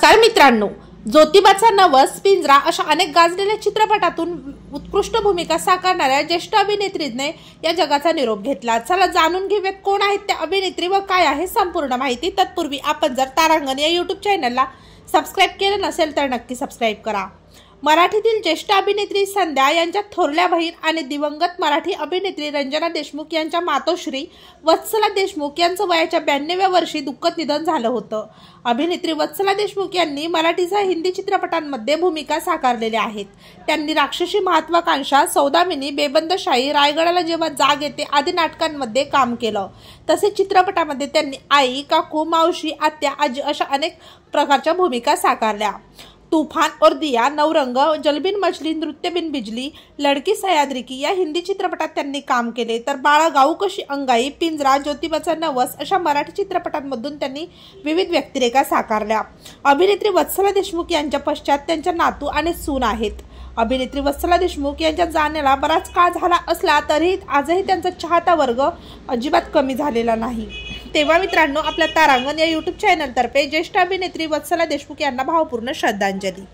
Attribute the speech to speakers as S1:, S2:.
S1: नमस्कार मित्रांनो, ज्योतिबाचा नवस, पिंजरा अशा अनेक गाजलेल्या चित्रपटातून उत्कृष्ट भूमिका साकारणाऱ्या ज्येष्ठ अभिनेत्रीने या जगाचा निरोप घेतला। चला जाणून घेऊयात कोण आहेत त्या अभिनेत्री व काय आहे संपूर्ण माहिती। तत्पूर्वी आपण जर तारांगण या YouTube चॅनलला सबस्क्राइब केलं नसेल तर नक्की सबस्क्राइब करा। मराठीतील ज्येष्ठ अभिनेत्री संध्या यांच्या थोरल्या बहीण आणि दिवंगत मराठी अभिनेत्री रंजना देशमुख यांच्या मातोश्री वत्सला देशमुख यांचं वयाच्या 92व्या वर्षी दुःखद निधन झालं होतं। अभिनेत्री वत्सला देशमुख यांनी मराठीसह हिंदी चित्रपटांमध्ये भूमिका साकारलेल्या आहेत। त्यांनी राक्षसी महत्वाकांक्षा, सौदामिनी, बेबंदशाही, रायगडाला जेव्हा जाग येते आदी नाटकांमध्ये काम केलं। तसेच चित्रपटामध्ये त्यांनी आई, काकू, मावशी, आत्या, आजी अशा अनेक प्रकारच्या भूमिका साकारल्या। तूफान और दिया, नवरंग, जल बिन मछली, नृत्य बिन बिजली, लड़की सह्याद्री की या हिंदी चित्रपटात त्यांनी काम केले। तर बाळा गाऊ कशी अंगाई, पिंजरा, ज्योतिबाचा नवस अशा मराठी चित्रपटांमधून त्यांनी विविध व्यक्तिरेखा साकारल्या। अभिनेत्री वत्सला देशमुख यांच्या पश्चात त्यांच्या नातू आणि सून आहेत। अभिनेत्री वत्सला देशमुख यांच्या जाण्याला बराच काळ झाला असला तरी आजही त्यांचा चाहता वर्ग अजिबात कमी झालेला नाही। तेव्हा मित्रांनो, आपल्या तारांगण या YouTube चॅनलतर्फे ज्येष्ठ अभिनेत्री वत्सला देशमुख यांना भावपूर्ण श्रद्धांजली।